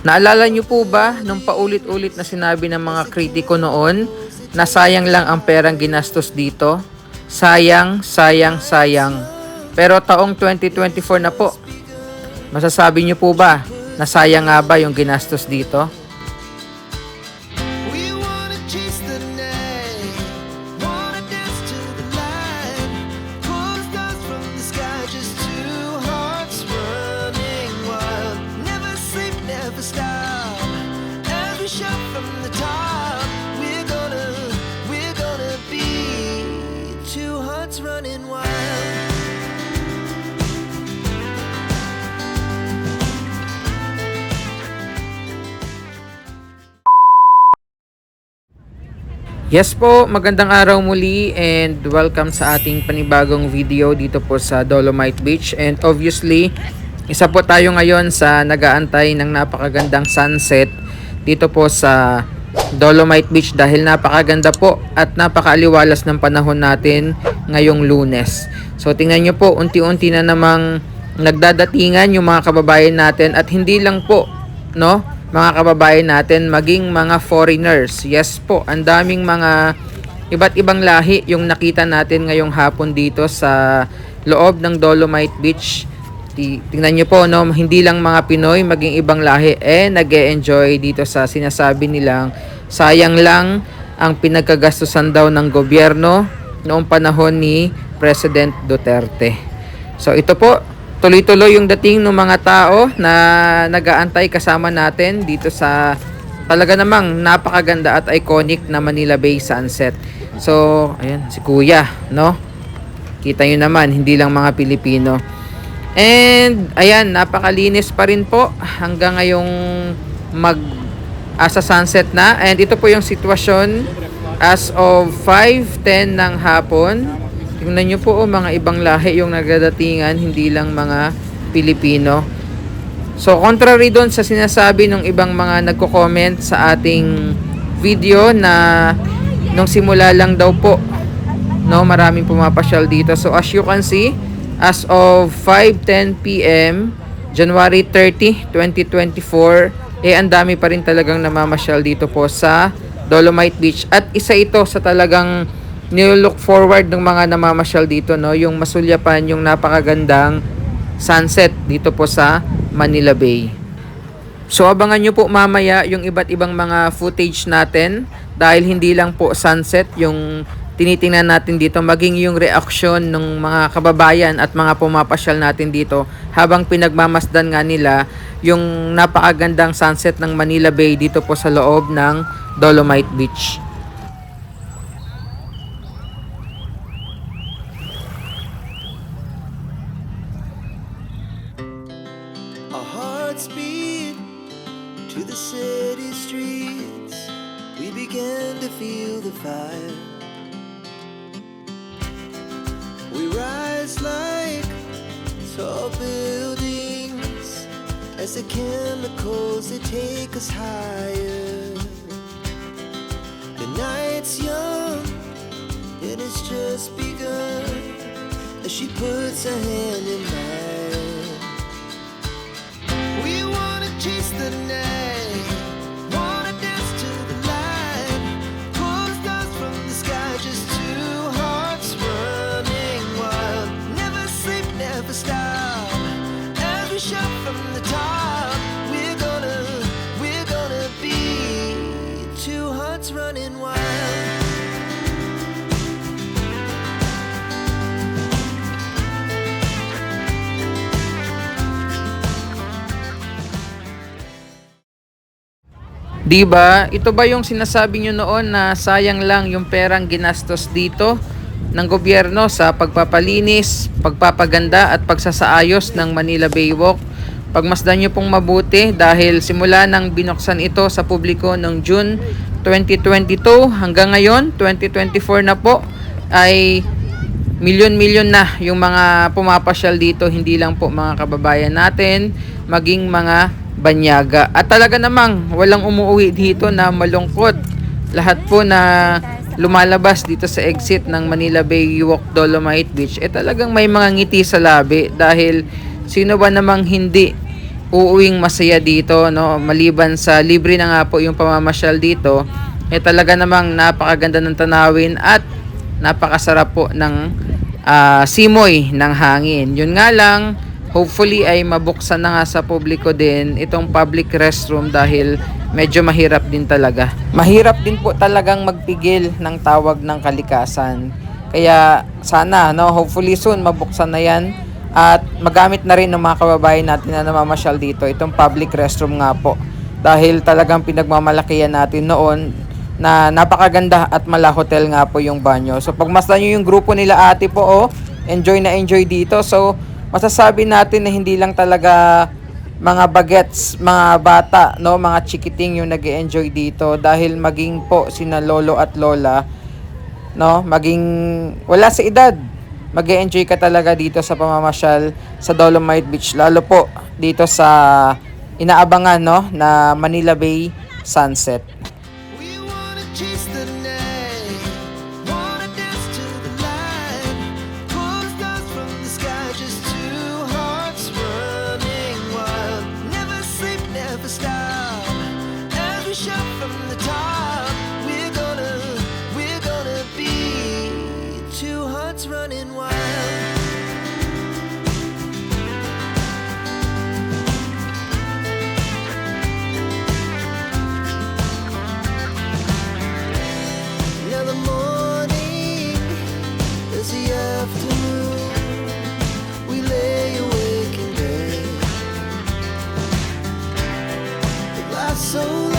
Naalala niyo po ba nung paulit-ulit na sinabi ng mga kritiko noon na sayang lang ang perang ginastos dito? Sayang, sayang, sayang. Pero taong 2024 na po. Masasabi niyo po ba na sayang nga ba yung ginastos dito? We wanna chase the night, wanna dance to the light, pull stars from the sky, just two hearts running wild. Never sleep, never stop, as we shout from the top. We're gonna be two hearts running wild. Yes po, magandang araw muli and welcome sa ating panibagong video dito po sa Dolomite Beach. And obviously, isa po tayo ngayon sa nag-aantay ng napakagandang sunset dito po sa Dolomite Beach dahil napakaganda po at napakaaliwalas ng panahon natin ngayong Lunes. So tingnan nyo po, unti-unti na namang nagdadatingan yung mga kababayan natin at hindi lang po, no? Mga kababayan natin, maging mga foreigners. Yes po, ang daming mga iba't ibang lahi yung nakita natin ngayong hapon dito sa loob ng Dolomite Beach. Tingnan nyo po, no, hindi lang mga Pinoy, maging ibang lahi nag-e-enjoy dito sa sinasabi nilang sayang lang ang pinagkagastusan daw ng gobyerno noong panahon ni President Duterte. So ito po, tuloy-tuloy yung dating ng mga tao na nag-aantay kasama natin dito sa talaga namang napakaganda at iconic na Manila Bay sunset. So, ayan, si Kuya, no? Kita nyo naman, hindi lang mga Pilipino. And, ayan, napakalinis pa rin po hanggang ngayong sa sunset na. And ito po yung sitwasyon as of 5:10 ng hapon. Tingnan nyo po, mga ibang lahi yung nagdadatingan, hindi lang mga Pilipino. So, contrary doon sa sinasabi ng ibang mga nagko-comment sa ating video na nung simula lang daw po, no, maraming pumapasyal dito. So, as you can see, as of 5:10 p.m., January 30, 2024, ang dami pa rin talagang namamasyal dito po sa Dolomite Beach. At isa ito sa talagang nilook forward ng mga namamasyal dito, no, yung masulyapan yung napakagandang sunset dito po sa Manila Bay. So abangan nyo po mamaya yung iba't ibang mga footage natin dahil hindi lang po sunset yung tinitingnan natin dito, maging yung reaksyon ng mga kababayan at mga pumapasyal natin dito habang pinagmamasdan nga nila yung napakagandang sunset ng Manila Bay dito po sa loob ng Dolomite Beach. Our hearts beat to the city streets. We began to feel the fire. We rise like tall buildings as the chemicals they take us higher. The night's young and it's just begun as she puts her hand in mine. We wanna chase the night, wanna dance to the light, pull stars from the sky, just two hearts running wild. Never sleep, never stop, as we shout from the top. We're gonna be two hearts running wild. Diba? Ito ba yung sinasabi nyo noon na sayang lang yung perang ginastos dito ng gobyerno sa pagpapalinis, pagpapaganda at pagsasaayos ng Manila Bay Walk? Pagmasdan nyo pong mabuti dahil simula nang binuksan ito sa publiko noong June 2022 hanggang ngayon 2024 na po ay milyon-milyon na yung mga pumapasyal dito, hindi lang po mga kababayan natin, maging mga banyaga. At talaga namang walang umuwi dito na malungkot. Lahat po na lumalabas dito sa exit ng Manila Bay Walk Dolomite Beach talagang may mga ngiti sa labi dahil sino ba namang hindi uuwing masaya dito, no? Maliban sa libre na nga po yung pamamasyal dito, talaga namang napakaganda ng tanawin at napakasarap po ng simoy ng hangin. Yun nga lang, hopefully ay mabuksan na nga sa publiko din itong public restroom dahil medyo mahirap din talaga. Mahirap din po talagang magpigil ng tawag ng kalikasan. Kaya sana, no, hopefully soon mabuksan na yan at magamit na rin ng mga kababayan natin na namamasyal dito itong public restroom nga po. Dahil talagang pinagmamalakihan natin noon na napakaganda at mala hotel nga po yung banyo. So pagmasdan nyo yung grupo nila ate po, enjoy na enjoy dito. So masasabi natin na hindi lang talaga mga bagets, mga bata, no, mga chikiting yung nag-enjoy dito dahil maging po sina lolo at lola, no, maging wala sa edad, mag-enjoy ka talaga dito sa pamamasyal sa Dolomite Beach, lalo po dito sa inaabangan, no, na Manila Bay sunset. We wanna chase the night, wanna dance to the light, pull the stars from the sky, just two hearts running wild. Never sleep, never stop, as we shout from the top. We're gonna be two hearts running wild. Now the morning is the afternoon. We lay awake in bed. It lasts so long.